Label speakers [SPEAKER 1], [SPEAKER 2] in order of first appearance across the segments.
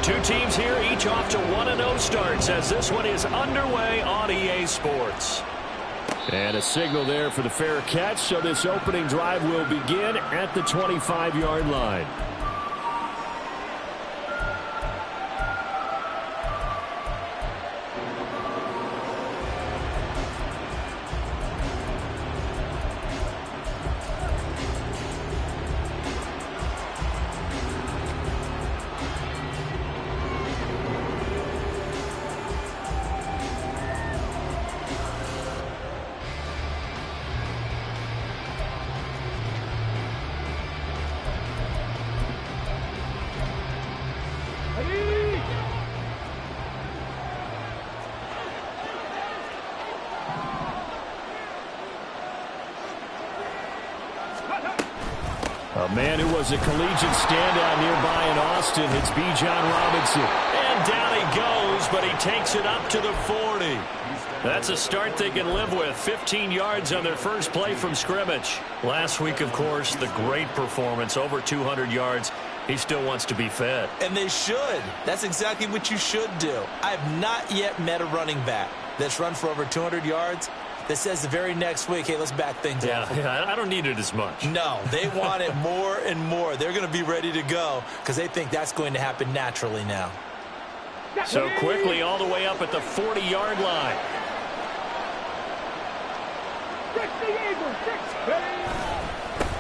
[SPEAKER 1] Two teams here, each off to 1-0 starts as this one is underway on EA Sports. And a signal there for the fair catch, so this opening drive will begin at the 25-yard line.
[SPEAKER 2] A man who was a collegiate standout nearby in Austin. It's B. John Robinson.
[SPEAKER 1] And down he goes, but he takes it up to the 40. That's a start they can live with. 15 yards on their first play from scrimmage. Last week, of course, the great performance, over 200 yards. He still wants to be fed.
[SPEAKER 3] And they should. That's exactly what you should do. I have not yet met a running back that's run for over 200 yards that says the very next week, hey, let's back things up.
[SPEAKER 1] Yeah, I don't need it as much.
[SPEAKER 3] No, they want it more and more. They're going to be ready to go because they think that's going to happen naturally now.
[SPEAKER 1] So quickly all the way up at the 40-yard line.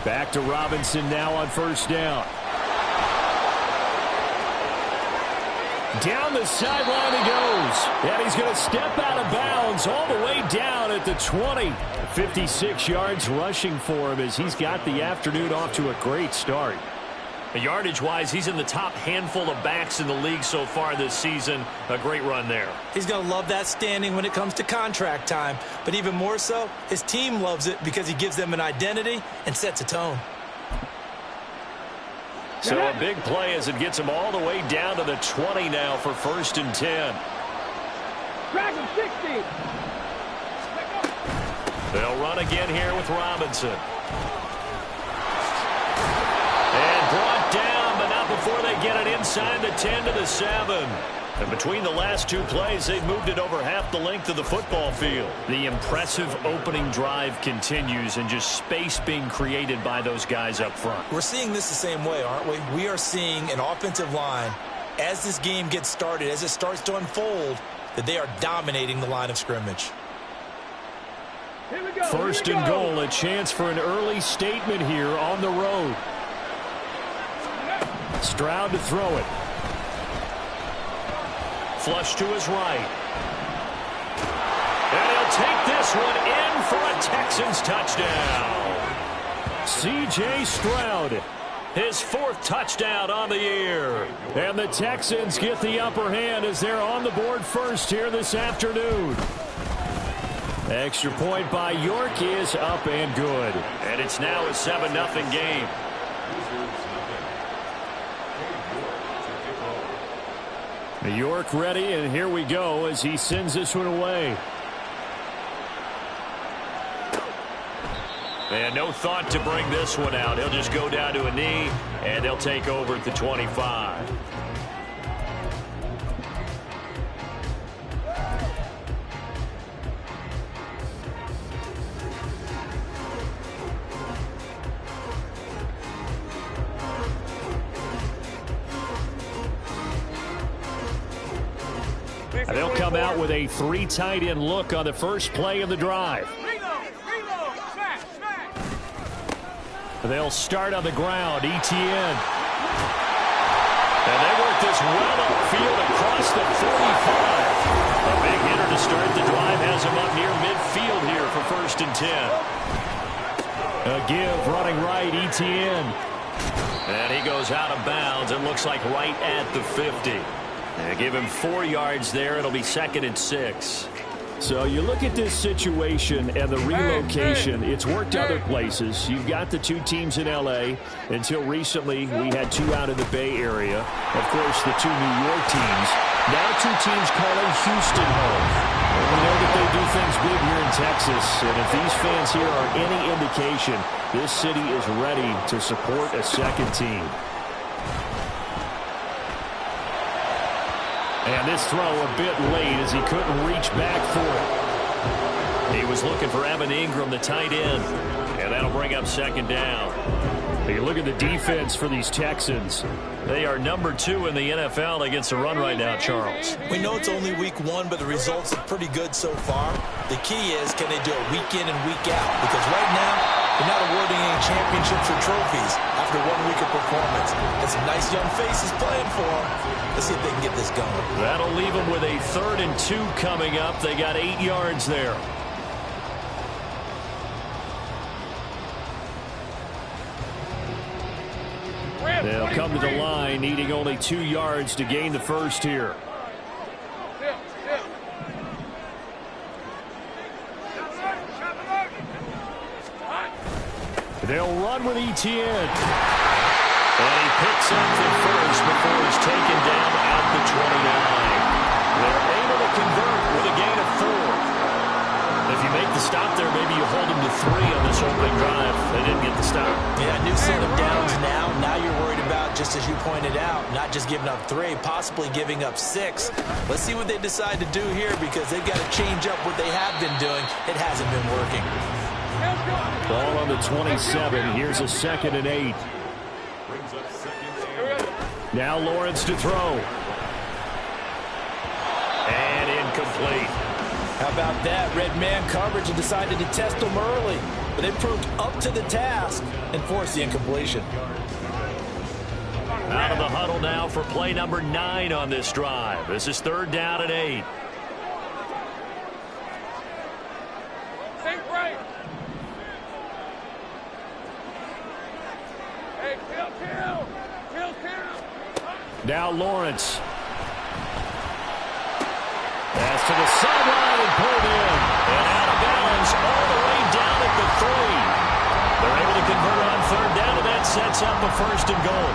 [SPEAKER 2] Back to Robinson now on first down. Down the sideline he goes. And he's going to step out of bounds all the way down at the 20. 56 yards rushing for him as he's got the afternoon off to a great start.
[SPEAKER 1] Yardage-wise, he's in the top handful of backs in the league so far this season. A great run there.
[SPEAKER 3] He's going to love that standing when it comes to contract time. But even more so, his team loves it because he gives them an identity and sets a tone.
[SPEAKER 1] So a big play as it gets him all the way down to the 20 now for 1st and 10.
[SPEAKER 4] Dragon 60.
[SPEAKER 1] They'll run again here with Robinson. And brought down, but not before they get it inside the 10 to the 7. And between the last two plays, they've moved it over half the length of the football field. The impressive opening drive continues and just space being created by those guys up front.
[SPEAKER 3] We're seeing this the same way, aren't we? We are seeing an offensive line, as this game gets started, as it starts to unfold, that they are dominating the line of scrimmage.
[SPEAKER 4] Here we go.
[SPEAKER 2] First and goal, a chance for an early statement here on the road. Stroud to throw it.
[SPEAKER 1] Flush to his right. And he'll take this one in for a Texans touchdown.
[SPEAKER 2] C.J. Stroud.
[SPEAKER 1] His 4th touchdown on the year.
[SPEAKER 2] And the Texans get the upper hand as they're on the board first here this afternoon. Extra point by York is up and good.
[SPEAKER 1] And it's now a 7-0 game.
[SPEAKER 2] York ready, and here we go as he sends this one away.
[SPEAKER 1] And no thought to bring this one out. He'll just go down to a knee, and they'll take over at the 25.
[SPEAKER 2] They'll come out with a 3 tight end look on the first play of the drive. They'll start on the ground. ETN.
[SPEAKER 1] And they work this well upfield across the 45. A big hitter to start the drive has him up near midfield here for 1st and 10.
[SPEAKER 2] A give running right, ETN.
[SPEAKER 1] And he goes out of bounds. It looks like right at the 50. And give him 4 yards there. It'll be 2nd and 6.
[SPEAKER 2] So you look at this situation and the relocation. It's worked other places. You've got the 2 teams in L.A. Until recently, we had 2 out in the Bay Area. Of course, the 2 New York teams. Now 2 teams calling Houston home. And we know that they do things big here in Texas. And if these fans here are any indication, this city is ready to support a second team. And this throw a bit late as he couldn't reach back for it.
[SPEAKER 1] He was looking for Evan Ingram, the tight end. And that'll bring up second down.
[SPEAKER 2] You look at the defense for these Texans.
[SPEAKER 1] They are number 2 in the NFL against the run right now, Charles.
[SPEAKER 3] We know it's only week 1, but the results are pretty good so far. The key is, can they do it week in and week out? Because right now, they're not awarding any championships or trophies after 1 week of performance. And some nice young faces playing for them. Let's see if they can get this going.
[SPEAKER 1] That'll leave them with a 3rd and 2 coming up. They got 8 yards there.
[SPEAKER 2] They'll come to the line, needing only 2 yards to gain the first here. They'll run with Etienne.
[SPEAKER 1] And he picks up the first before he's taken down at the 29. They're able to convert with a gain of 4. If you make the stop there, maybe you hold them to 3 on this opening drive. They didn't get the stop.
[SPEAKER 3] Yeah, new set of downs now. Now you're worried about, just as you pointed out, not just giving up 3, possibly giving up 6. Let's see what they decide to do here, because they've got to change up what they have been doing. It hasn't been working.
[SPEAKER 2] Ball on the 27. Here's a 2nd and 8. Now Lawrence to throw.
[SPEAKER 1] And incomplete.
[SPEAKER 3] How about that? Red man coverage and decided to test them early. But they proved up to the task and forced the incompletion.
[SPEAKER 1] Out of the huddle now for play number 9 on this drive. This is 3rd down and 8.
[SPEAKER 2] Now Lawrence. Pass to the sideline and pulled in.
[SPEAKER 1] And out of bounds all the way down at the 3. They're able to convert on 3rd down, and that sets up a 1st and goal.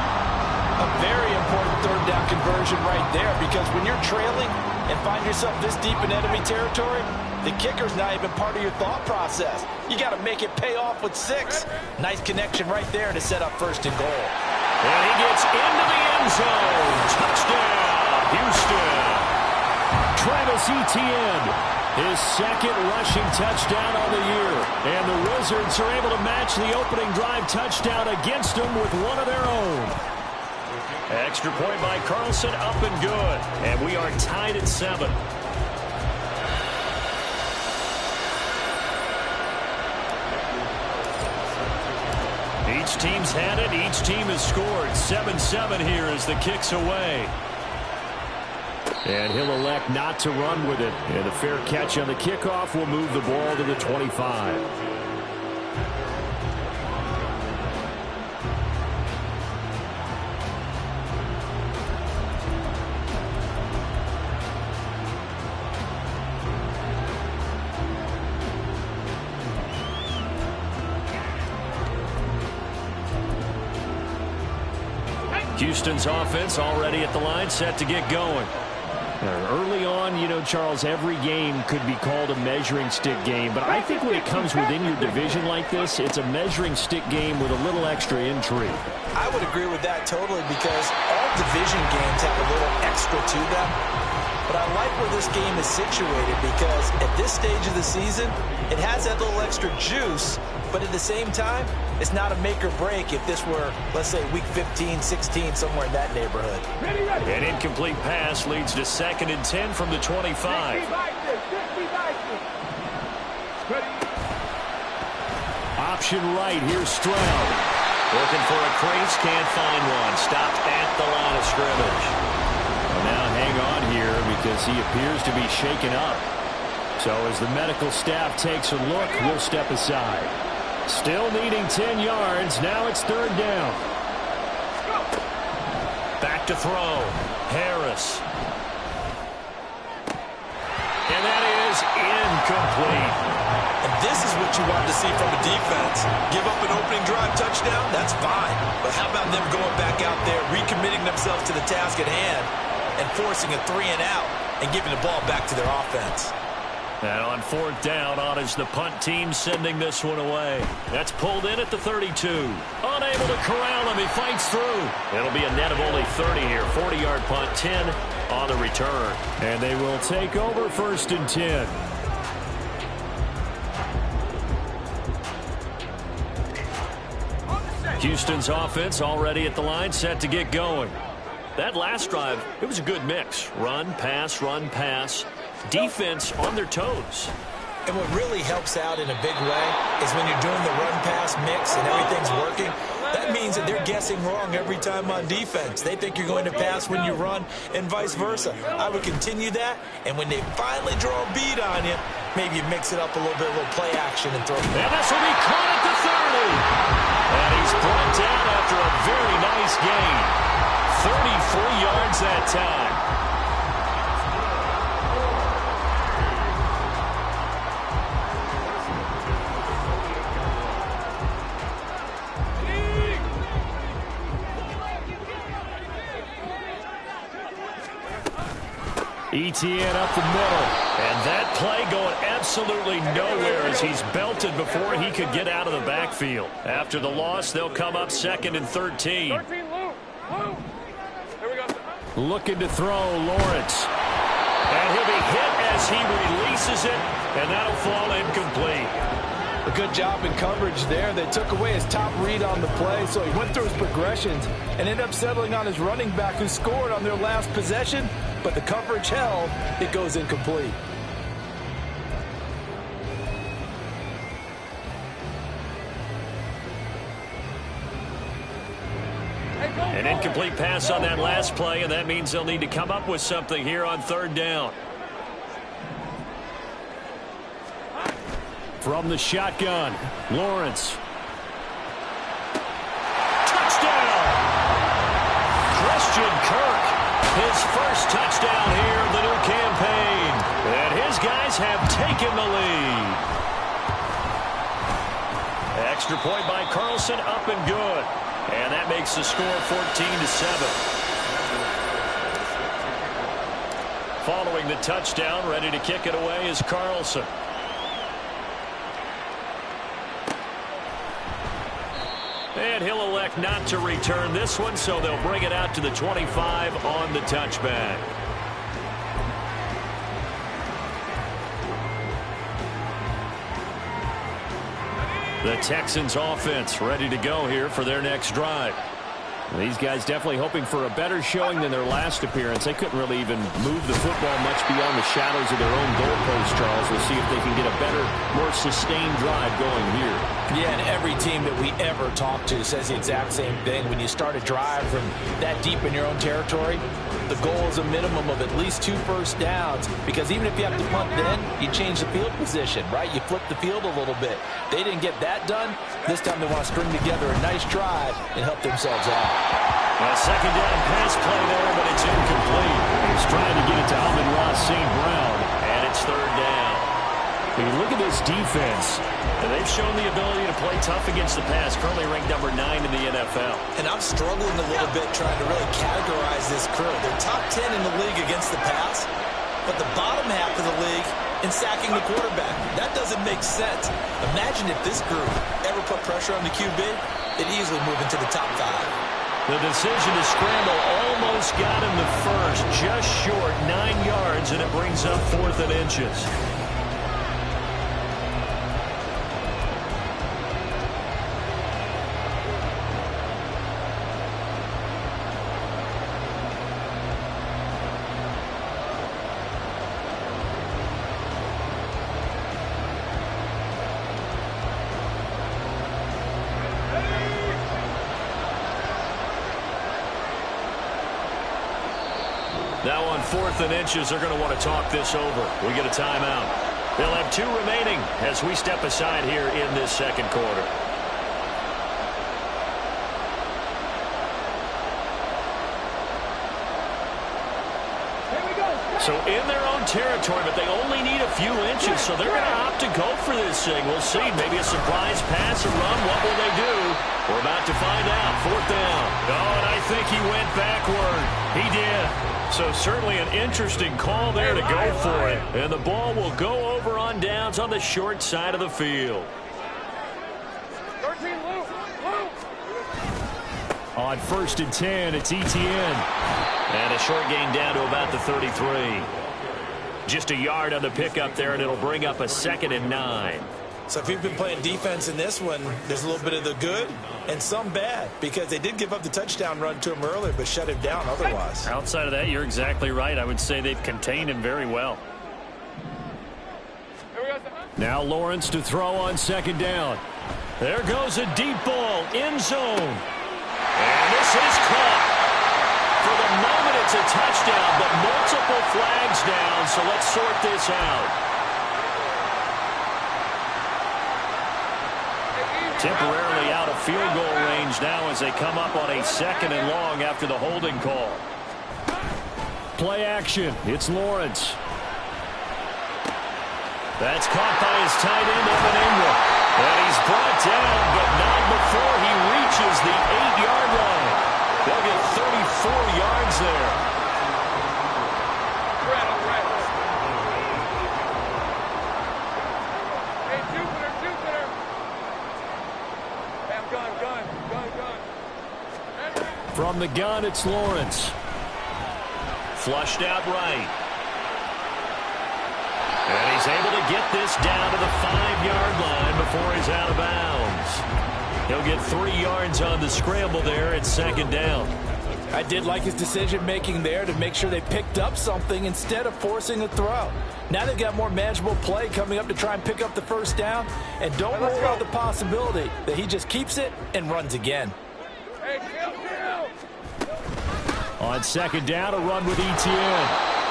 [SPEAKER 3] A very important 3rd down conversion right there, because when you're trailing and find yourself this deep in enemy territory, the kicker's not even part of your thought process. You got to make it pay off with 6. Nice connection right there to set up 1st and goal.
[SPEAKER 1] And he gets into the end zone. Touchdown, Houston.
[SPEAKER 2] Travis Etienne, his 2nd rushing touchdown on the year. And the Wizards are able to match the opening drive touchdown against them with one of their own.
[SPEAKER 1] Extra point by Carlson, up and good. And we are tied at 7. Each team's had it. Each team has scored. 7-7 here as the kick's away.
[SPEAKER 2] And he'll elect not to run with it. And a fair catch on the kickoff will move the ball to the 25.
[SPEAKER 1] Houston's offense already at the line, set to get going.
[SPEAKER 2] Early on, you know, Charles, every game could be called a measuring stick game. But I think when it comes within your division like this, it's a measuring stick game with a little extra intrigue.
[SPEAKER 3] I would agree with that totally, because all division games have a little extra to them. But I like where this game is situated, because at this stage of the season, it has that little extra juice. But at the same time, it's not a make or break if this were, let's say, week 15, 16, somewhere in that neighborhood.
[SPEAKER 1] An incomplete pass leads to 2nd and 10 from the 25.
[SPEAKER 2] Option right, here's Stroud.
[SPEAKER 1] Looking for a crease, can't find one. Stopped at the line of scrimmage.
[SPEAKER 2] Well, now hang on here, because he appears to be shaken up. So as the medical staff takes a look, we'll step aside. Still needing 10 yards. Now it's 3rd down.
[SPEAKER 1] Back to throw. Harris. And that is incomplete.
[SPEAKER 3] And this is what you want to see from a defense. Give up an opening drive touchdown, that's fine. But how about them going back out there, recommitting themselves to the task at hand, and forcing a 3 and out, and giving the ball back to their offense.
[SPEAKER 1] And on 4th down, on is the punt team sending this one away. That's pulled in at the 32. Unable to corral him. He fights through. It'll be a net of only 30 here. 40-yard punt, 10 on the return.
[SPEAKER 2] And they will take over 1st and 10. Houston's offense already at the line, set to get going. That last drive, it was a good mix. Run, pass, run, pass. Defense on their toes.
[SPEAKER 3] And what really helps out in a big way is when you're doing the run-pass mix and everything's working, that means that they're guessing wrong every time on defense. They think you're going to pass when you run and vice versa. I would continue that, and when they finally draw a beat on you, maybe you mix it up a little bit, a little play action and throw.
[SPEAKER 1] And this will be caught at the 30. And he's brought down after a very nice gain. 33 yards that time.
[SPEAKER 2] ETN up the middle.
[SPEAKER 1] And that play going absolutely nowhere as he's belted before he could get out of the backfield. After the loss, they'll come up 2nd and 13.
[SPEAKER 4] 13, Lou. Here we go.
[SPEAKER 2] Looking to throw, Lawrence.
[SPEAKER 1] And he'll be hit as he releases it, and that'll fall incomplete.
[SPEAKER 5] A good job in coverage there. They took away his top read on the play, so he went through his progressions and ended up settling on his running back who scored on their last possession, but the coverage held. It goes incomplete.
[SPEAKER 1] An incomplete pass on that last play, and that means they'll need to come up with something here on 3rd down.
[SPEAKER 2] From the shotgun, Lawrence.
[SPEAKER 1] Touchdown! Christian Kirk, his first touchdown here in the new campaign. And his guys have taken the lead. Extra point by Carlson, up and good. And that makes the score 14-7. Following the touchdown, ready to kick it away is Carlson. And he'll elect not to return this one, so they'll bring it out to the 25 on the touchback. The Texans offense ready to go here for their next drive.
[SPEAKER 2] These guys definitely hoping for a better showing than their last appearance. They couldn't really even move the football much beyond the shadows of their own goalpost, Charles. We'll see if they can get a better, more sustained drive going here.
[SPEAKER 3] Yeah, and every team that we ever talk to says the exact same thing. When you start a drive from that deep in your own territory, the goal is a minimum of at least 2 first downs, because even if you have to punt then, you change the field position, right? You flip the field a little bit. They didn't get that done. This time they want to string together a nice drive and help themselves out.
[SPEAKER 1] A 2nd down pass play there, but it's incomplete.
[SPEAKER 2] He's trying to get it to Amon-Ra St. Brown.
[SPEAKER 1] And it's 3rd down.
[SPEAKER 2] I mean, look at this defense.
[SPEAKER 1] And they've shown the ability to play tough against the pass, currently ranked number 9 in the NFL.
[SPEAKER 3] And I'm struggling a little bit trying to really categorize this crew. They're top 10 in the league against the pass, but the bottom half of the league in sacking the quarterback. That doesn't make sense. Imagine if this group ever put pressure on the QB, they'd easily move into the top 5.
[SPEAKER 1] The decision to scramble almost got him the first, just short 9 yards, and it brings up 4th and inches. Now on 4th and inches, they're going to want to talk this over. We get a timeout. They'll have 2 remaining as we step aside here in this 2nd quarter. So in their own territory, but they only need a few inches, so they're going to opt to go for this thing. We'll see. Maybe a surprise pass, a run. What will they do? We're about to find out. 4th down. Oh, and I think he went backward. He did. So certainly an interesting call there to go for it. And the ball will go over on downs on the short side of the field.
[SPEAKER 4] 13, Lou.
[SPEAKER 2] On 1st and 10, it's Etienne.
[SPEAKER 1] And a short gain down to about the 33. Just a yard on the pickup there, and it'll bring up a 2nd and 9.
[SPEAKER 3] So if you've been playing defense in this one, there's a little bit of the good and some bad, because they did give up the touchdown run to him earlier but shut him down otherwise.
[SPEAKER 6] Outside of that, you're exactly right. I would say they've contained him very well.
[SPEAKER 2] Now Lawrence to throw on 2nd down.
[SPEAKER 1] There goes a deep ball, end zone. And this is caught. For the moment, it's a touchdown, but multiple flags down, so let's sort this out. Temporarily out of field goal range now as they come up on a 2nd and long after the holding call.
[SPEAKER 2] Play action. It's Lawrence.
[SPEAKER 1] That's caught by his tight end, Evan Ingram. And he's brought down, but not before he reaches the 8-yard line. They'll get 34 yards there.
[SPEAKER 4] Hey, Jupiter. Hey, I'm gun.
[SPEAKER 2] From the gun, it's Lawrence.
[SPEAKER 1] Flushed out right. And he's able to get this down to the 5-yard line before he's out of bounds. He'll get 3 yards on the scramble there at 2nd down.
[SPEAKER 5] I did like his decision-making there to make sure they picked up something instead of forcing a throw. Now they've got more manageable play coming up to try and pick up the 1st down. And don't rule out the possibility that he just keeps it and runs again.
[SPEAKER 4] Hey, chill.
[SPEAKER 2] On 2nd down, a run with Etienne.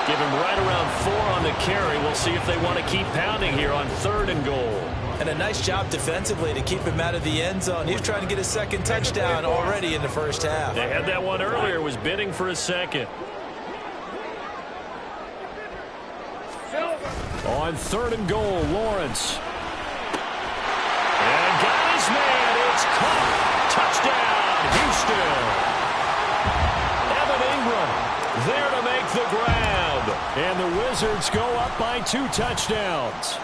[SPEAKER 1] Give him right around 4 on the carry. We'll see if they want to keep pounding here on 3rd and goal.
[SPEAKER 3] And a nice job defensively to keep him out of the end zone. He was trying to get a 2nd touchdown already in the 1st half.
[SPEAKER 1] They had that one earlier, was bidding for a 2nd.
[SPEAKER 2] On 3rd and goal, Lawrence.
[SPEAKER 1] And got his man. It's caught. Touchdown, Houston. Evan Ingram there to make the grab.
[SPEAKER 2] And the Wizards go up by 2 touchdowns.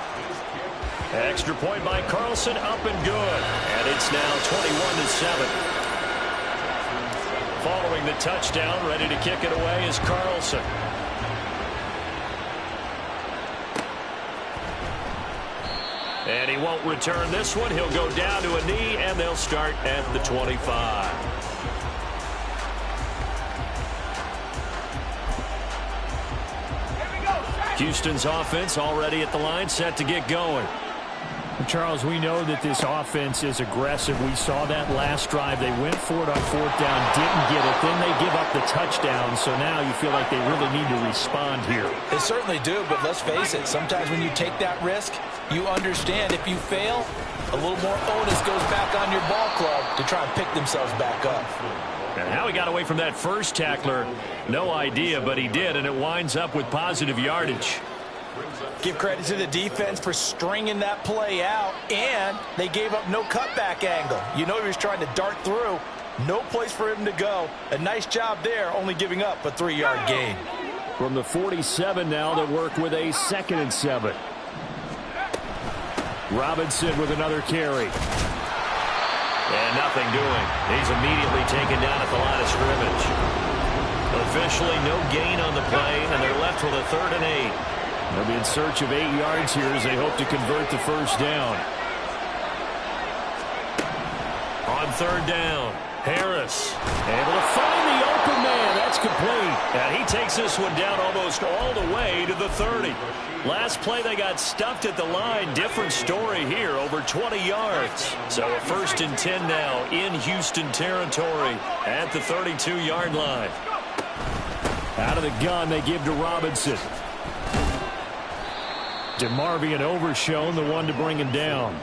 [SPEAKER 1] Extra point by Carlson, up and good. And it's now 21-7. Following the touchdown, ready to kick it away is Carlson. And he won't return this one. He'll go down to a knee, and they'll start at the 25. Houston's offense already at the line, set to get going.
[SPEAKER 2] Charles, we know that this offense is aggressive. We saw that last drive. They went for it on 4th down, didn't get it. Then they give up the touchdown, so now you feel like they really need to respond here.
[SPEAKER 3] They certainly do, but let's face it, sometimes when you take that risk, you understand if you fail, a little more onus goes back on your ball club to try and pick themselves back up.
[SPEAKER 1] And how he got away from that first tackler, no idea, but he did, and it winds up with positive yardage.
[SPEAKER 3] Give credit to the defense for stringing that play out, and they gave up no cutback angle. You know he was trying to dart through. No place for him to go. A nice job there, only giving up a 3-yard gain.
[SPEAKER 2] From the 47 now, they work with a 2nd and 7. Robinson with another carry.
[SPEAKER 1] And nothing doing. He's immediately taken down at the line of scrimmage. Officially no gain on the play, and they're left with a 3rd and 8.
[SPEAKER 2] They'll be in search of 8 yards here as they hope to convert the 1st down.
[SPEAKER 1] On 3rd down, Harris able to find the open man. That's complete. And he takes this one down almost all the way to the 30. Last play they got stuffed at the line. Different story here, over 20 yards. So a 1st and 10 now in Houston territory at the 32-yard line.
[SPEAKER 2] Out of the gun, they give to Robinson. DeMarvion Overshown, the one to bring him down.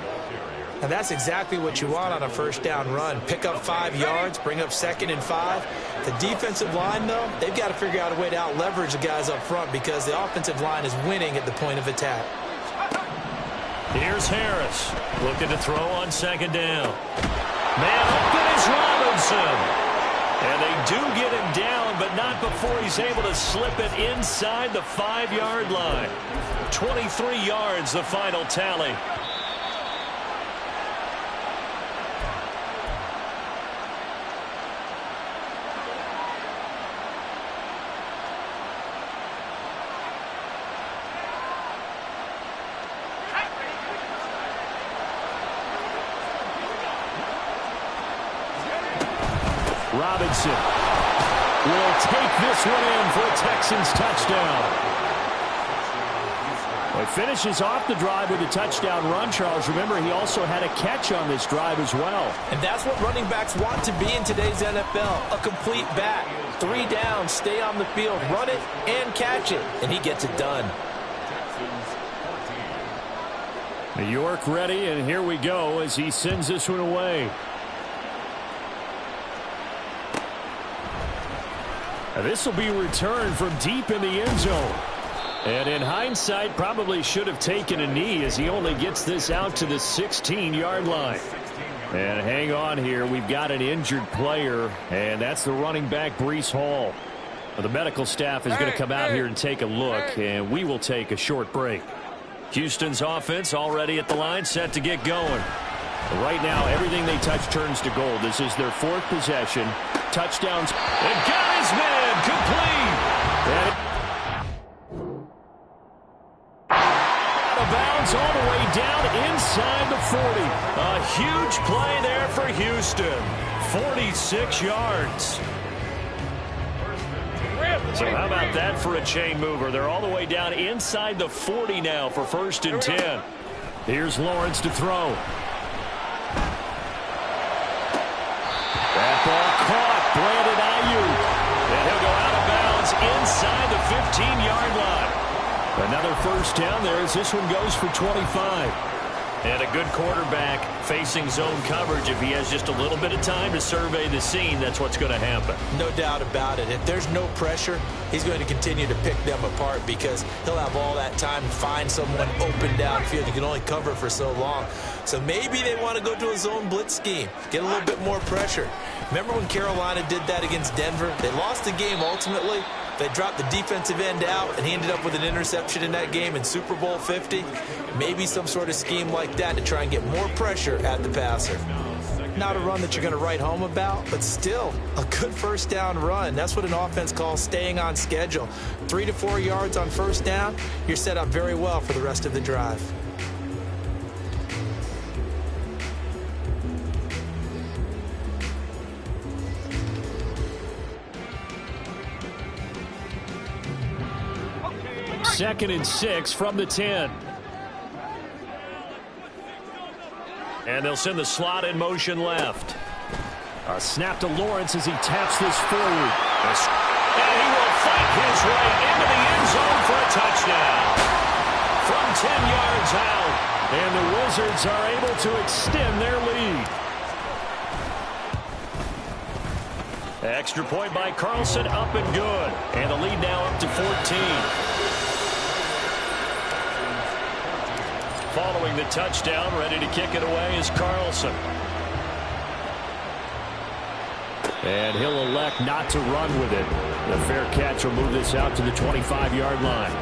[SPEAKER 3] And that's exactly what you want on a 1st down run. Pick up 5 yards, bring up 2nd and 5. The defensive line, though, they've got to figure out a way to out-leverage the guys up front because the offensive line is winning at the point of attack.
[SPEAKER 1] Here's Harris looking to throw on 2nd down. Man open is Robinson. And they do get him down, but not before he's able to slip it inside the 5-yard line. 23 yards, the final tally.
[SPEAKER 2] Robinson will take this one in for a Texans touchdown. Well, he finishes off the drive with a touchdown run, Charles. Remember, he also had a catch on this drive as well.
[SPEAKER 3] And that's what running backs want to be in today's NFL, a complete back. 3 downs, stay on the field, run it, and catch it. And he gets it done.
[SPEAKER 2] New York ready, and here we go as he sends this one away. This will be returned from deep in the end zone. And in hindsight, probably should have taken a knee as he only gets this out to the 16-yard line. And hang on here. We've got an injured player, and that's the running back, Breece Hall. Well, the medical staff is going to come out here and take a look, and we will take a short break. Houston's offense already at the line, set to get going. Right now, everything they touch turns to gold. This is their 4th possession. Touchdowns. And got his man complete. Out of bounds all the way down inside the 40. A huge play there for Houston. 46 yards. So how about that for a chain mover? They're all the way down inside the 40 now for 1st and 10. Here's Lawrence to throw. That ball caught. Brandon Ayuk. And he'll go out of bounds inside the 15-yard line. Another 1st down there as this one goes for 25. And a good quarterback facing zone coverage. If he has just a little bit of time to survey the scene, that's what's going to happen.
[SPEAKER 3] No doubt about it. If there's no pressure, he's going to continue to pick them apart because he'll have all that time to find someone open downfield. He can only cover for so long. So maybe they want to go to a zone blitz scheme, get a little bit more pressure. Remember when Carolina did that against Denver? They lost the game ultimately. They dropped the defensive end out, and he ended up with an interception in that game in Super Bowl 50. Maybe some sort of scheme like that to try and get more pressure at the passer. Not a run that you're going to write home about, but still a good 1st down run. That's what an offense calls staying on schedule. 3 to 4 yards on 1st down, you're set up very well for the rest of the drive.
[SPEAKER 2] Second and 6 from the 10. And they'll send the slot in motion left. A snap to Lawrence as he taps this forward. And he will fight his way into the end zone for a touchdown. From 10 yards out. And the Wizards are able to extend their lead. Extra point by Carlson, up and good. And the lead now up to 14. Following the touchdown, ready to kick it away is Carlson. And he'll elect not to run with it. The fair catch will move this out to the 25-yard line.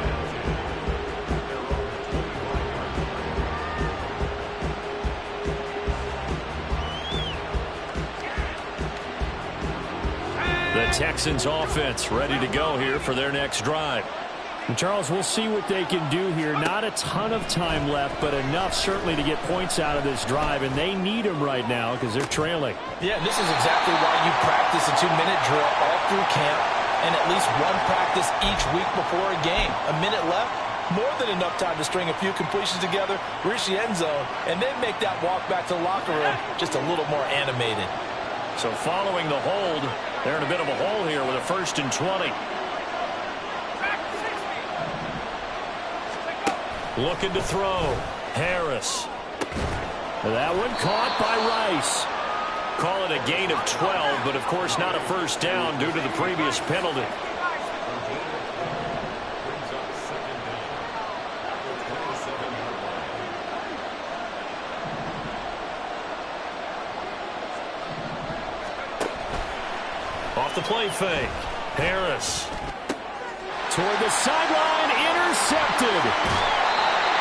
[SPEAKER 2] The Texans offense ready to go here for their next drive. And Charles, we'll see what they can do here. Not a ton of time left, but enough certainly to get points out of this drive, and they need them right now because they're trailing.
[SPEAKER 5] Yeah, this is exactly why you practice a 2-minute drill all through camp and at least one practice each week before a game. A minute left, more than enough time to string a few completions together, reach the end zone, and then make that walk back to the locker room just a little more animated.
[SPEAKER 2] So following the hold, they're in a bit of a hole here with a 1st and 20. Looking to throw. Harris. That one caught by Rice. Call it a gain of 12, but of course not a 1st down due to the previous penalty. Off the play fake. Harris. Toward the sideline, intercepted.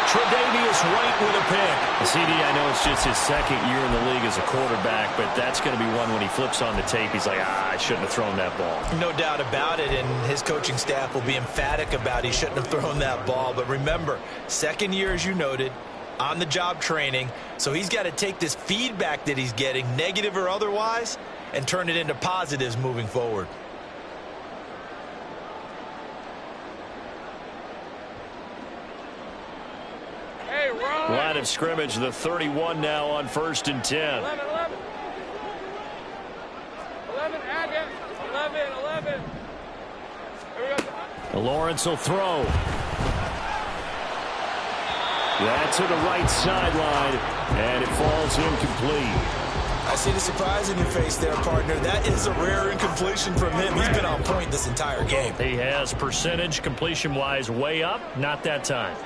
[SPEAKER 2] Tre'Davious White with a pick. CD, I know it's just his 2nd year in the league as a quarterback, but that's going to be one when he flips on the tape. He's like, I shouldn't have thrown that ball.
[SPEAKER 3] No doubt about it, and his coaching staff will be emphatic about he shouldn't have thrown that ball. But remember, 2nd year, as you noted, on-the-job training, so he's got to take this feedback that he's getting, negative or otherwise, and turn it into positives moving forward.
[SPEAKER 4] Hey, run.
[SPEAKER 1] Line of scrimmage, the 31 now on 1st and 10.
[SPEAKER 4] 11, 11. 11, Agate. 11. Here we go.
[SPEAKER 2] Lawrence will throw. That's to the right sideline, and it falls incomplete.
[SPEAKER 3] I see the surprise in your face there, partner. That is a rare incompletion from him. He's been on point this entire game.
[SPEAKER 1] He has percentage completion-wise way up. Not that time.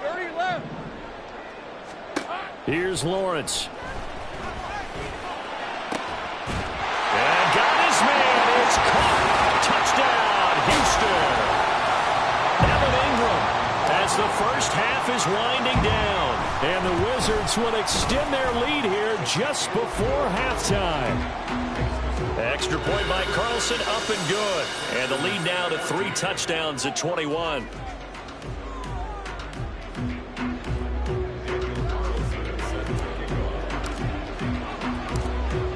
[SPEAKER 4] 30 left.
[SPEAKER 2] Here's Lawrence.
[SPEAKER 1] And got his man. It's caught. Touchdown, Houston. Evan Ingram, as the first half is winding down.
[SPEAKER 2] And the Wizards will extend their lead here just before halftime.
[SPEAKER 1] Extra point by Carlson, up and good. And the lead now to 3 touchdowns at 21.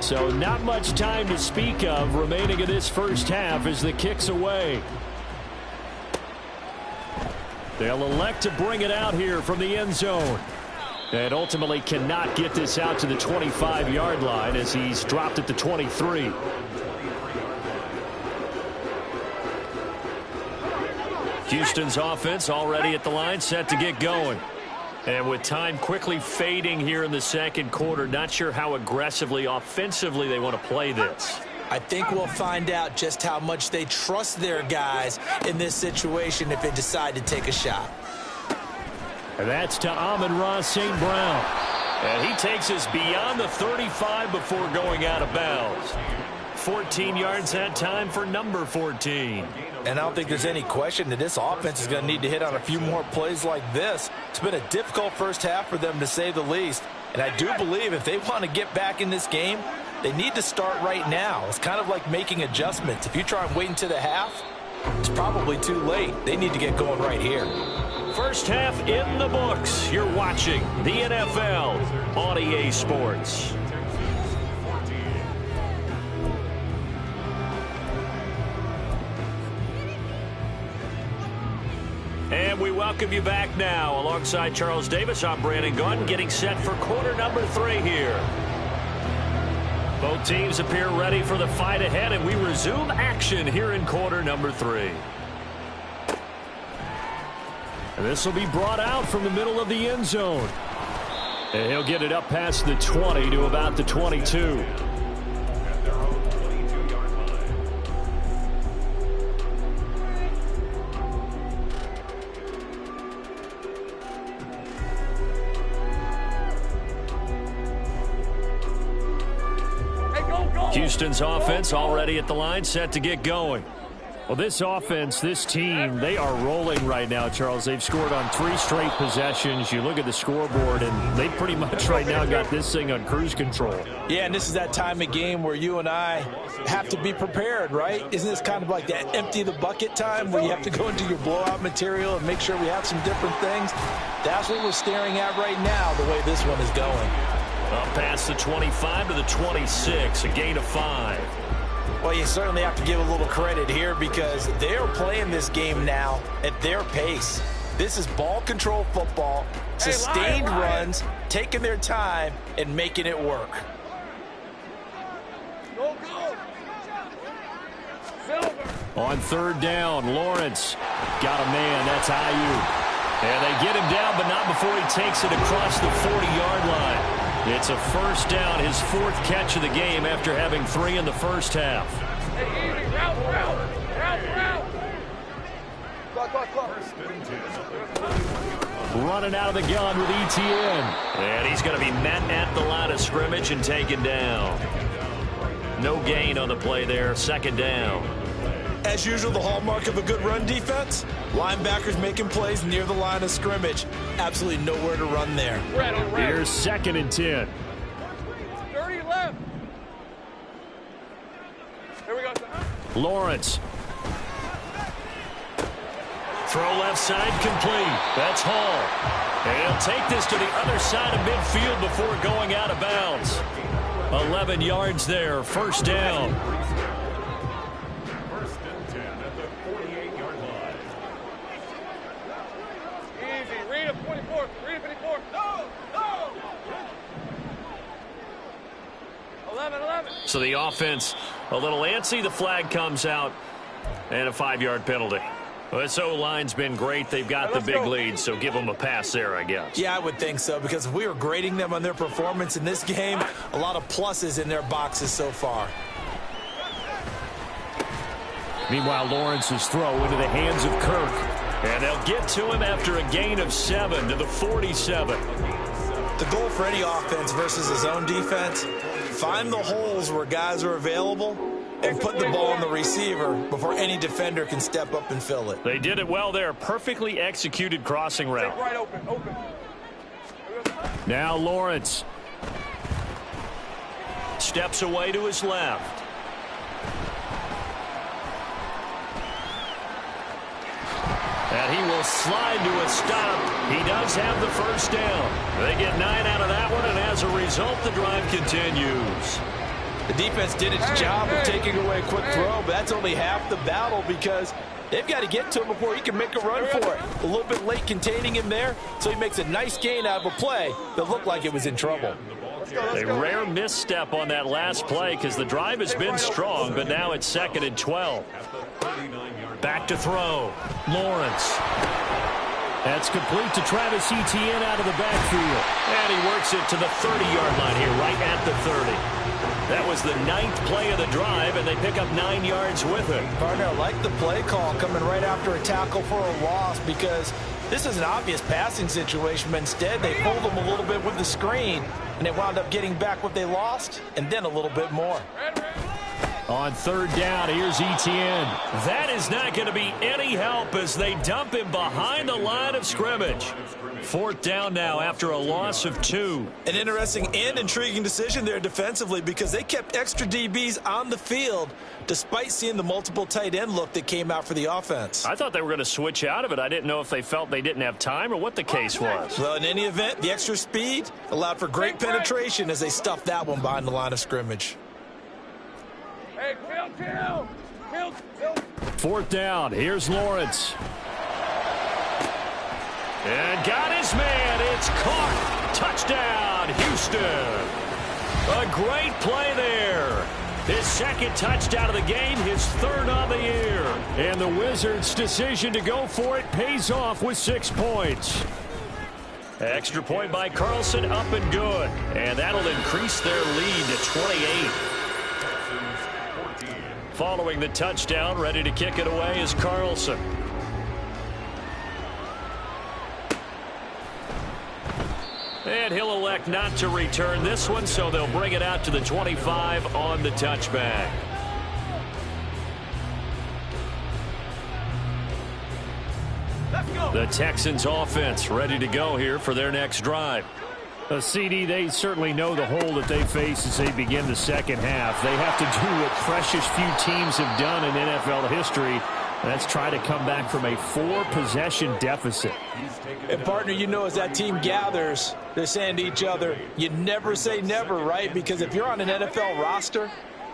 [SPEAKER 2] So not much time to speak of remaining in this first half as the kick's away. They'll elect to bring it out here from the end zone. And ultimately cannot get this out to the 25-yard line as he's dropped at the 23.
[SPEAKER 1] Houston's offense already at the line, set to get going. And with time quickly fading here in the second quarter, not sure how aggressively, offensively they want to play this.
[SPEAKER 3] I think we'll find out just how much they trust their guys in this situation if they decide to take a shot.
[SPEAKER 2] And that's to Amon-Ra St. Brown.
[SPEAKER 1] And he takes us beyond the 35 before going out of bounds. 14 yards that time for number 14.
[SPEAKER 5] And I don't think there's any question that this offense is going to need to hit on a few more plays like this. It's been a difficult first half for them, to say the least. And I do believe if they want to get back in this game, they need to start right now. It's kind of like making adjustments. If you try and wait until the half, it's probably too late. They need to get going right here.
[SPEAKER 1] First half in the books. You're watching the NFL on EA Sports. And we welcome you back now. Alongside Charles Davis, I'm Brandon Gaudin, getting set for quarter number 3 here. Both teams appear ready for the fight ahead, and we resume action here in quarter number 3.
[SPEAKER 2] And this will be brought out from the middle of the end zone. And he'll get it up past the 20 to about the 22.
[SPEAKER 1] Houston's offense already at the line, set to get going.
[SPEAKER 2] Well, this offense, this team, they are rolling right now, Charles. They've scored on 3 straight possessions. You look at the scoreboard, and they pretty much right now got this thing on cruise control.
[SPEAKER 5] Yeah, and this is that time of game where you and I have to be prepared, right? Isn't this kind of like that empty the bucket time where you have to go into your blowout material and make sure we have some different things? That's what we're staring at right now, the way this one is going.
[SPEAKER 1] Up past the 25 to the 26, a gain of 5.
[SPEAKER 3] Well, you certainly have to give a little credit here because they're playing this game now at their pace. This is ball control football, sustained runs, taking their time, and making it work.
[SPEAKER 4] Go, go. Silver.
[SPEAKER 2] On 3rd down, Lawrence got a man. That's Ayuk. And they get him down, but not before he takes it across the 40-yard line. It's a first down, his 4th catch of the game after having 3 in the first half.
[SPEAKER 4] Hey, easy. Route.
[SPEAKER 2] Running out of the gun with ETN.
[SPEAKER 1] And he's going to be met at the line of scrimmage and taken down. No gain on the play there, 2nd down.
[SPEAKER 3] As usual, the hallmark of a good run defense, linebackers making plays near the line of scrimmage. Absolutely nowhere to run there.
[SPEAKER 2] Here's 2nd and 10.
[SPEAKER 4] 30 left. Here we go.
[SPEAKER 2] Lawrence.
[SPEAKER 1] Throw left side complete. That's Hall. And he'll take this to the other side of midfield before going out of bounds. 11 yards there, first down.
[SPEAKER 7] First and 10 at the 48-yard line.
[SPEAKER 4] Easy. Read him, 24. Read him, 54. No! 11.
[SPEAKER 1] So the offense a little antsy. The flag comes out and a 5-yard penalty. Well, this O-line's been great. They've got the big lead, so give them a pass there, I guess.
[SPEAKER 3] Yeah, I would think so, because if we were grading them on their performance in this game, a lot of pluses in their boxes so far.
[SPEAKER 2] Meanwhile, Lawrence's throw into the hands of Kirk.
[SPEAKER 1] And they'll get to him after a gain of 7 to the 47.
[SPEAKER 3] The goal for any offense versus his own defense, find the holes where guys are available and put the ball on the receiver before any defender can step up and fill it.
[SPEAKER 1] They did it well there. Perfectly executed crossing route.
[SPEAKER 4] Right open.
[SPEAKER 2] Now Lawrence.
[SPEAKER 1] Steps away to his left. And he will slide to a stop. He does have the first down. They get 9 out of that one, and as a result, the drive continues.
[SPEAKER 5] The defense did its job of taking away a quick throw, but that's only half the battle because they've got to get to him before he can make a run for it. A little bit late containing him there, so he makes a nice gain out of a play that looked like it was in trouble.
[SPEAKER 1] A rare misstep on that last play because the drive has been strong, but now it's 2nd and 12. Back to throw. Lawrence.
[SPEAKER 2] That's complete to Travis Etienne out of the backfield.
[SPEAKER 1] And he works it to the 30-yard line here, right at the 30. That was the 9th play of the drive, and they pick up 9 yards with it.
[SPEAKER 3] Partner, I like the play call coming right after a tackle for a loss because this is an obvious passing situation, but instead they pulled them a little bit with the screen, and they wound up getting back what they lost and then a little bit more.
[SPEAKER 2] On 3rd down, here's Etienne.
[SPEAKER 1] That is not going to be any help as they dump him behind the line of scrimmage. 4th down now after a loss of 2.
[SPEAKER 3] An interesting and intriguing decision there defensively because they kept extra DBs on the field despite seeing the multiple tight end look that came out for the offense.
[SPEAKER 1] I thought they were going to switch out of it. I didn't know if they felt they didn't have time or what the case was.
[SPEAKER 3] Well, in any event, the extra speed allowed for great penetration as they stuffed that one behind the line of scrimmage.
[SPEAKER 4] Hey, Phil.
[SPEAKER 2] 4th down, here's Lawrence.
[SPEAKER 1] And got his man. It's caught. Touchdown, Houston. A great play there. His 2nd touchdown of the game, his 3rd on the year.
[SPEAKER 2] And the Wizards' decision to go for it pays off with 6 points.
[SPEAKER 1] Extra point by Carlson, up and good. And that'll increase their lead to 28. Following the touchdown, ready to kick it away is Carlson. And he'll elect not to return this one, so they'll bring it out to the 25 on the touchback. The Texans offense ready to go here for their next drive.
[SPEAKER 2] CD, they certainly know the hole that they face as they begin the 2nd half. They have to do what precious few teams have done in NFL history. That's try to come back from a 4-possession deficit.
[SPEAKER 3] And, partner, you know as that team gathers, they're saying to each other, you never say never, right? Because if you're on an NFL roster,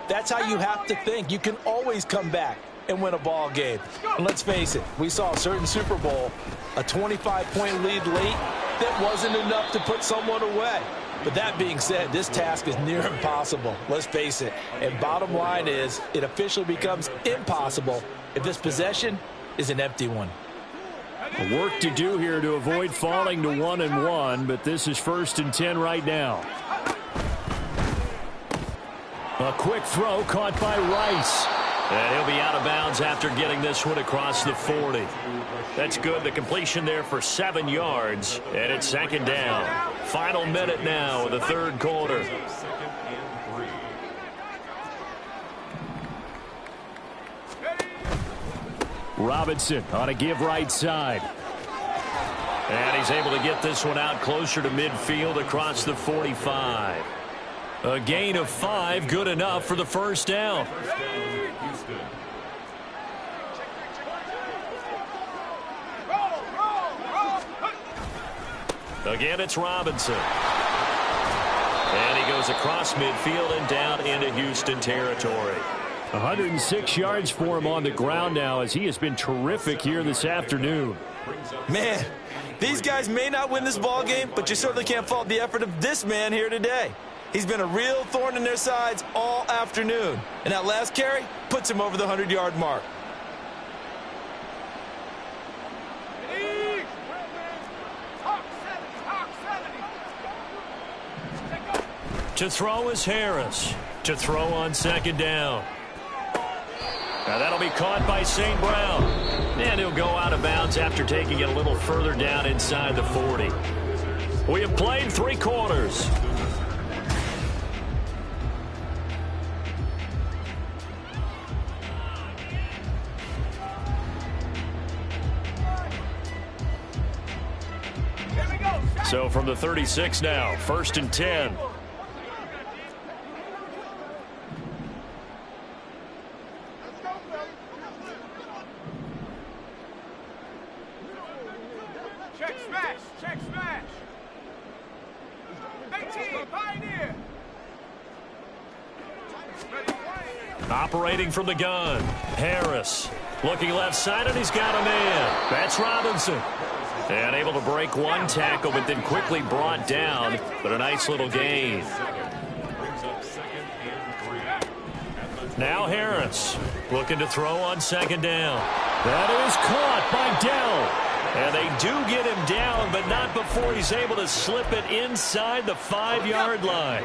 [SPEAKER 3] that's how you have to think. You can always come back and win a ball game. And let's face it, we saw a certain Super Bowl, a 25-point lead late, that wasn't enough to put someone away. But that being said, this task is near impossible. Let's face it. And bottom line is, it officially becomes impossible if this possession is an empty one.
[SPEAKER 2] Work to do here to avoid falling to 1-1, but this is 1st and 10 right now. A quick throw caught by Rice.
[SPEAKER 1] And he'll be out of bounds after getting this one across the 40. That's good. The completion there for 7 yards. And it's 2nd down. Final minute now of the 3rd quarter.
[SPEAKER 2] Robinson on a give right side.
[SPEAKER 1] And he's able to get this one out closer to midfield across the 45. A gain of 5, good enough for the 1st down. Again, it's Robinson. And he goes across midfield and down into Houston territory.
[SPEAKER 2] 106 yards for him on the ground now as he has been terrific here this afternoon.
[SPEAKER 3] Man, these guys may not win this ball game, but you certainly can't fault the effort of this man here today. He's been a real thorn in their sides all afternoon. And that last carry puts him over the 100-yard mark.
[SPEAKER 1] To throw is Harris. To throw on second down. Now that'll be caught by St. Brown. And he'll go out of bounds after taking it a little further down inside the 40. We have played 3 quarters. So from the 36 now, 1st and 10. Operating from the gun, Harris. Looking left side, and he's got a man. That's Robinson. And able to break one tackle, but then quickly brought down. But a nice little gain. Now Harris looking to throw on second down. That is caught by Dell. And they do get him down, but not before he's able to slip it inside the 5-yard line.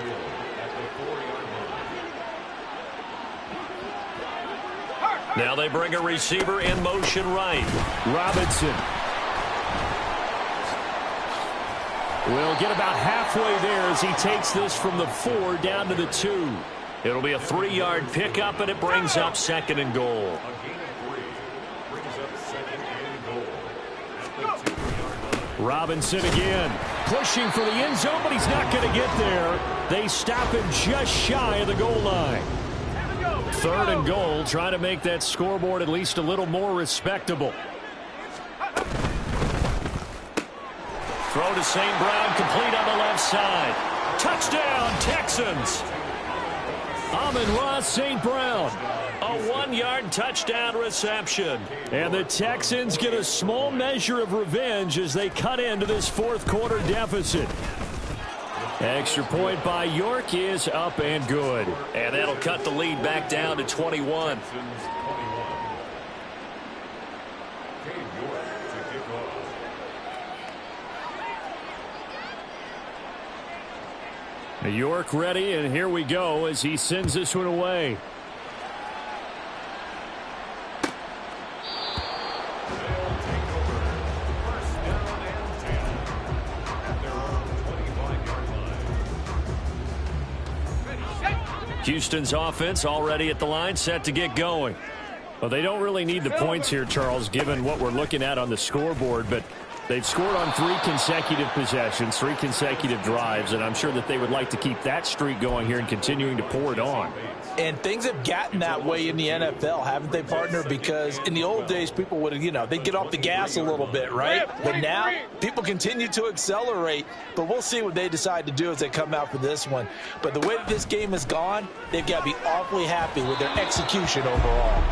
[SPEAKER 1] Now they bring a receiver in motion right.
[SPEAKER 2] Robinson will get about halfway there as he takes this from the 4 down to the 2. It'll be a 3-yard pickup, and it brings up 2nd and goal. Robinson again, pushing for the end zone, but he's not going to get there. They stop him just shy of the goal line. 3rd and goal, trying to make that scoreboard at least a little more respectable. Throw to St. Brown, complete on the left side. Touchdown, Texans. Amon-Ra St. Brown. A 1-yard touchdown reception. And the Texans get a small measure of revenge as they cut into this 4th quarter deficit. Extra point by York is up and good.
[SPEAKER 1] And that'll cut the lead back down to 21.
[SPEAKER 2] York ready, and here we go as he sends this one away. Houston's offense already at the line, set to get going. Well, they don't really need the points here, Charles, given what we're looking at on the scoreboard, but they've scored on 3 consecutive possessions, 3 consecutive drives, and I'm sure that they would like to keep that streak going here and continuing to pour it on.
[SPEAKER 3] And things have gotten that way in the NFL, haven't they, partner? Because in the old days, people would, they'd get off the gas a little bit, right? But now, people continue to accelerate, but we'll see what they decide to do as they come out for this one. But the way that this game has gone, they've got to be awfully happy with their execution overall.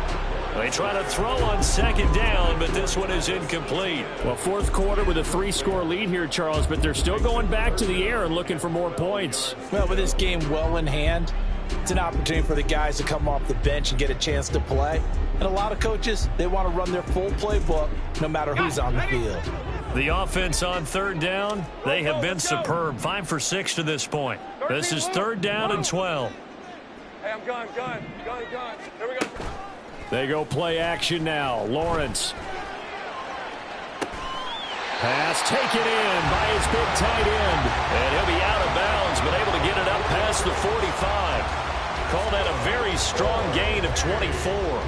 [SPEAKER 1] They try to throw on second down, but this one is incomplete.
[SPEAKER 2] Well, 4th quarter with a 3-score lead here, Charles, but they're still going back to the air and looking for more points.
[SPEAKER 3] Well, with this game well in hand, it's an opportunity for the guys to come off the bench and get a chance to play. And a lot of coaches, they want to run their full playbook no matter who's on the field.
[SPEAKER 1] The offense on 3rd down, they have been superb. 5 for 6 to this point. This is 3rd down and 12.
[SPEAKER 4] Hey, I'm gun. There we go.
[SPEAKER 2] They go play action now. Lawrence. Pass taken in by his big tight end.
[SPEAKER 1] And he'll be out of bounds, but able to get it up past the 45. Call that a very strong gain of 24.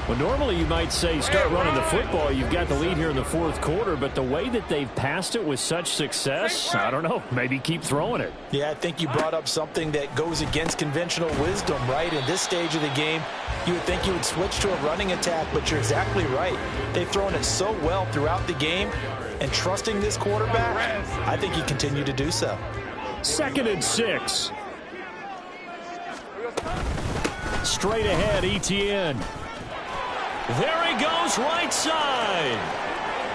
[SPEAKER 2] Well, normally you might say start running the football. You've got the lead here in the 4th quarter, but the way that they've passed it with such success, I don't know, maybe keep throwing it.
[SPEAKER 3] Yeah, I think you brought up something that goes against conventional wisdom, right? In this stage of the game, you would think you would switch to a running attack, but you're exactly right. They've thrown it so well throughout the game, and trusting this quarterback, I think you continue to do so.
[SPEAKER 2] 2nd and 6. Straight ahead, Etienne. There he goes, right side.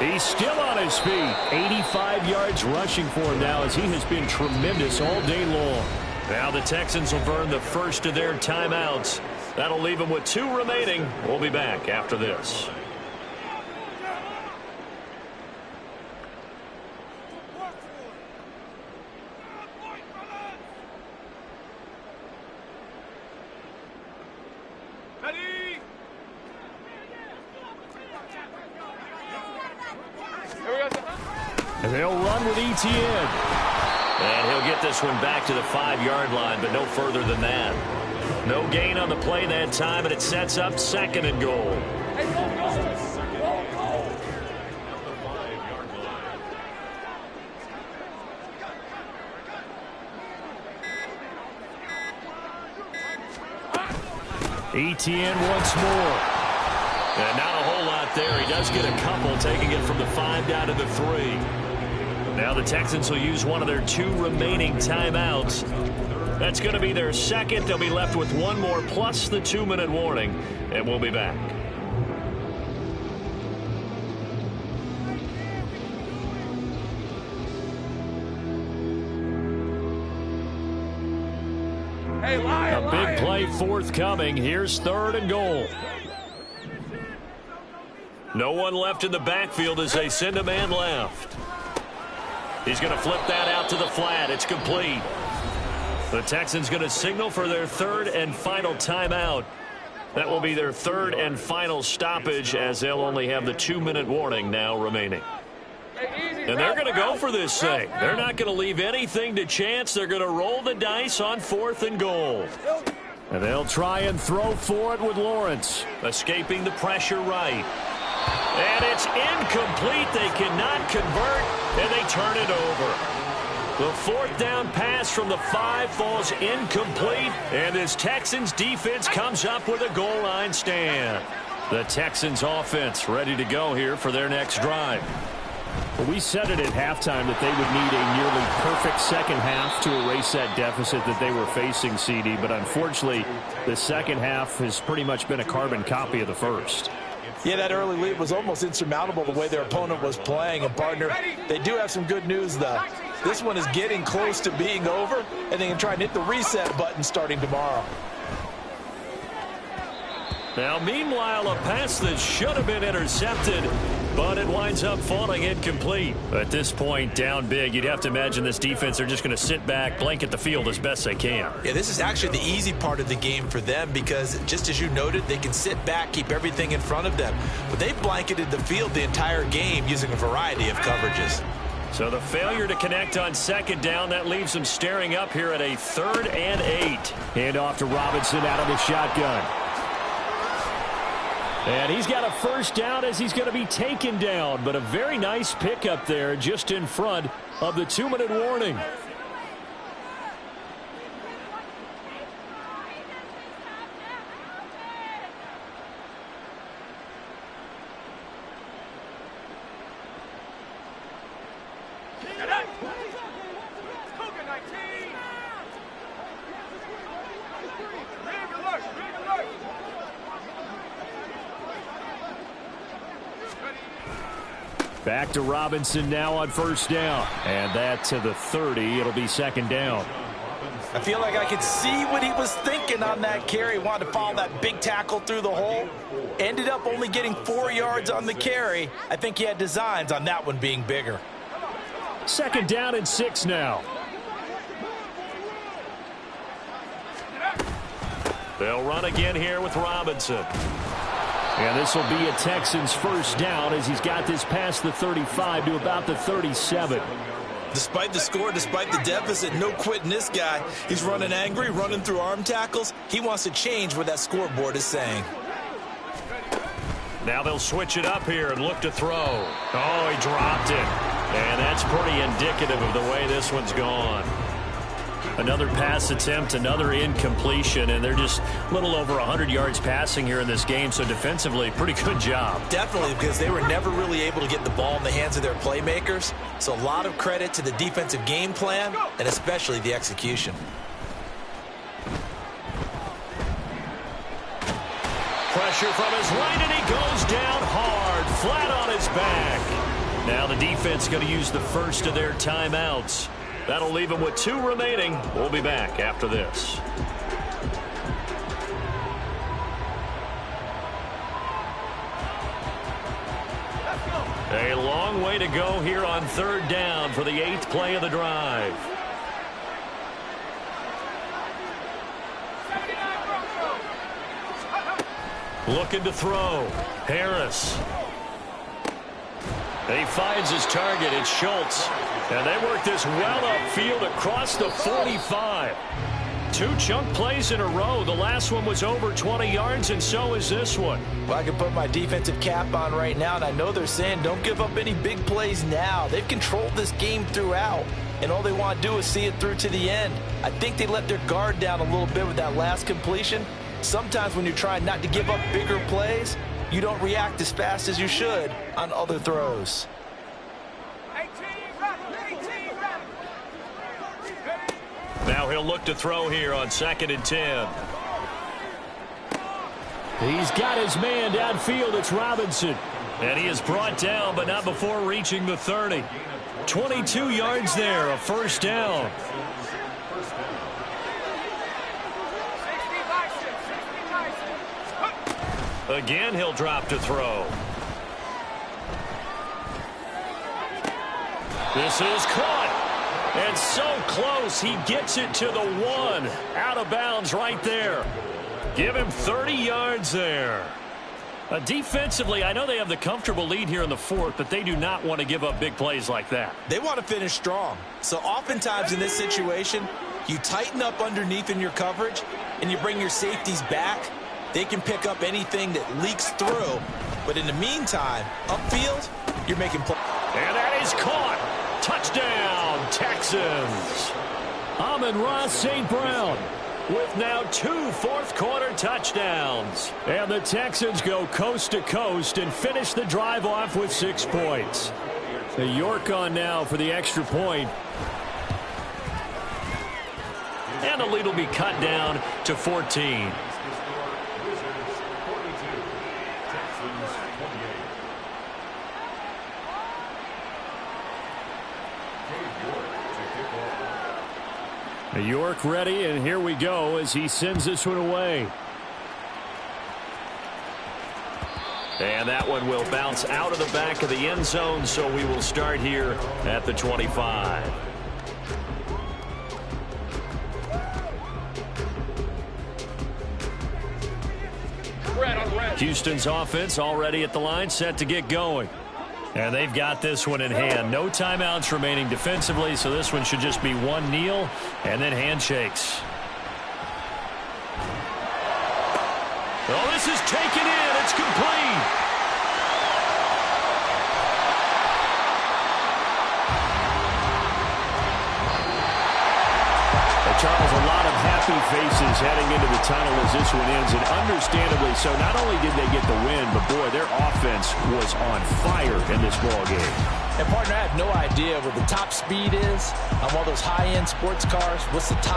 [SPEAKER 2] He's still on his feet. 85 yards rushing for him now as he has been tremendous all day long.
[SPEAKER 1] Now the Texans will burn the first of their timeouts. That'll leave them with 2 remaining. We'll be back after this.
[SPEAKER 2] They'll run with Etienne.
[SPEAKER 1] And he'll get this one back to the 5-yard line, but no further than that. No gain on the play that time, and it sets up 2nd and goal.
[SPEAKER 2] Etienne once more.
[SPEAKER 1] And not a whole lot there. He does get a couple, taking it from the 5 down to the 3. Now the Texans will use one of their 2 remaining timeouts. That's going to be their 2nd. They'll be left with 1 more plus the 2-minute warning, and we'll be back.
[SPEAKER 2] A big play forthcoming. Here's 3rd and goal.
[SPEAKER 1] No one left in the backfield as they send a man left. He's going to flip that out to the flat. It's complete. The Texans going to signal for their 3rd and final timeout. That will be their 3rd and final stoppage as they'll only have the 2-minute warning now remaining. And they're going to go for this thing. They're not going to leave anything to chance. They're going to roll the dice on 4th and goal.
[SPEAKER 2] And they'll try and throw for it with Lawrence.
[SPEAKER 1] Escaping the pressure right. And it's incomplete. They cannot convert, and they turn it over. The 4th down pass from the 5 falls incomplete, and this Texans defense comes up with a goal line stand. The Texans offense ready to go here for their next drive.
[SPEAKER 2] Well, we said it at halftime that they would need a nearly perfect second half to erase that deficit that they were facing, CD. But unfortunately, the second half has pretty much been a carbon copy of the first.
[SPEAKER 5] Yeah, that early lead was almost insurmountable the way their opponent was playing. And, partner, they do have some good news, though. This one is getting close to being over, and they can try and hit the reset button starting tomorrow.
[SPEAKER 1] Now, meanwhile, a pass that should have been intercepted, but it winds up falling incomplete.
[SPEAKER 2] At this point, down big, you'd have to imagine this defense are just going to sit back, blanket the field as best they can.
[SPEAKER 3] Yeah, this is actually the easy part of the game for them because, just as you noted, they can sit back, keep everything in front of them. But they've blanketed the field the entire game using a variety of coverages.
[SPEAKER 1] So the failure to connect on 2nd down, that leaves them staring up here at a 3rd and 8.
[SPEAKER 2] Hand off to Robinson out of the shotgun. And he's got a 1st down as he's going to be taken down. But a very nice pickup there just in front of the 2-minute warning. Back to Robinson now on 1st down. And that to the 30. It'll be 2nd down.
[SPEAKER 5] I feel like I could see what he was thinking on that carry. He wanted to follow that big tackle through the hole. Ended up only getting 4 yards on the carry. I think he had designs on that one being bigger.
[SPEAKER 2] 2nd down and 6 now.
[SPEAKER 1] They'll run again here with Robinson.
[SPEAKER 2] And this will be a Texans 1st down as he's got this past the 35 to about the 37.
[SPEAKER 3] Despite the score, despite the deficit, no quitting this guy. He's running angry, running through arm tackles. He wants to change what that scoreboard is saying.
[SPEAKER 1] Now they'll switch it up here and look to throw. Oh, he dropped it. And that's pretty indicative of the way this one's gone. Another pass attempt, another incompletion, and they're just a little over 100 yards passing here in this game, so defensively, pretty good job.
[SPEAKER 3] Definitely, because they were never really able to get the ball in the hands of their playmakers, so a lot of credit to the defensive game plan, and especially the execution.
[SPEAKER 1] pressure from his right, and he goes down hard, flat on his back. Now the defense going to use the first of their timeouts. That'll leave him with 2 remaining. We'll be back after this. A long way to go here on 3rd down for the 8th play of the drive. Looking to throw. Harris. He finds his target. It's Schultz. And they work this well upfield across the 45. 2 chunk plays in a row. The last one was over 20 yards, and so is this one.
[SPEAKER 3] Well, I can put my defensive cap on right now, and I know they're saying don't give up any big plays now. They've controlled this game throughout, and all they want to do is see it through to the end. I think they let their guard down a little bit with that last completion. Sometimes when you're trying not to give up bigger plays, you don't react as fast as you should on other throws.
[SPEAKER 1] Now he'll look to throw here on 2nd and 10.
[SPEAKER 2] He's got his man downfield. It's Robinson.
[SPEAKER 1] And he is brought down, but not before reaching the 30. 22 yards there, a 1st down. Again, he'll drop to throw. This is caught. And so close, he gets it to the 1. Out of bounds right there. Give him 30 yards there. Defensively, I know they have the comfortable lead here in the 4th, but they do not want to give up big plays like that.
[SPEAKER 3] They want to finish strong. So oftentimes in this situation, you tighten up underneath in your coverage, and you bring your safeties back. They can pick up anything that leaks through. But in the meantime, upfield, you're making plays.
[SPEAKER 1] And that is caught. Touchdown, Texans.
[SPEAKER 2] Amon-Ra St. Brown
[SPEAKER 1] with now 2 fourth-quarter touchdowns.
[SPEAKER 2] And the Texans go coast to coast and finish the drive off with 6 points. The York on now for the extra point.
[SPEAKER 1] And the lead will be cut down to 14.
[SPEAKER 2] York ready, and here we go as he sends this one away.
[SPEAKER 1] And that one will bounce out of the back of the end zone, so we will start here at the 25. Houston's offense already at the line, set to get going. And they've got this one in hand. No timeouts remaining defensively, so this one should just be 1 kneel and then handshakes. Oh, this is taken in. It's complete.
[SPEAKER 2] Charles, a lot of happy faces heading into the tunnel as this one ends, and understandably so. Not only did they get the win, but boy, their offense was on fire in this ball game.
[SPEAKER 3] And partner, I have no idea what the top speed is on one of those high-end sports cars. What's the top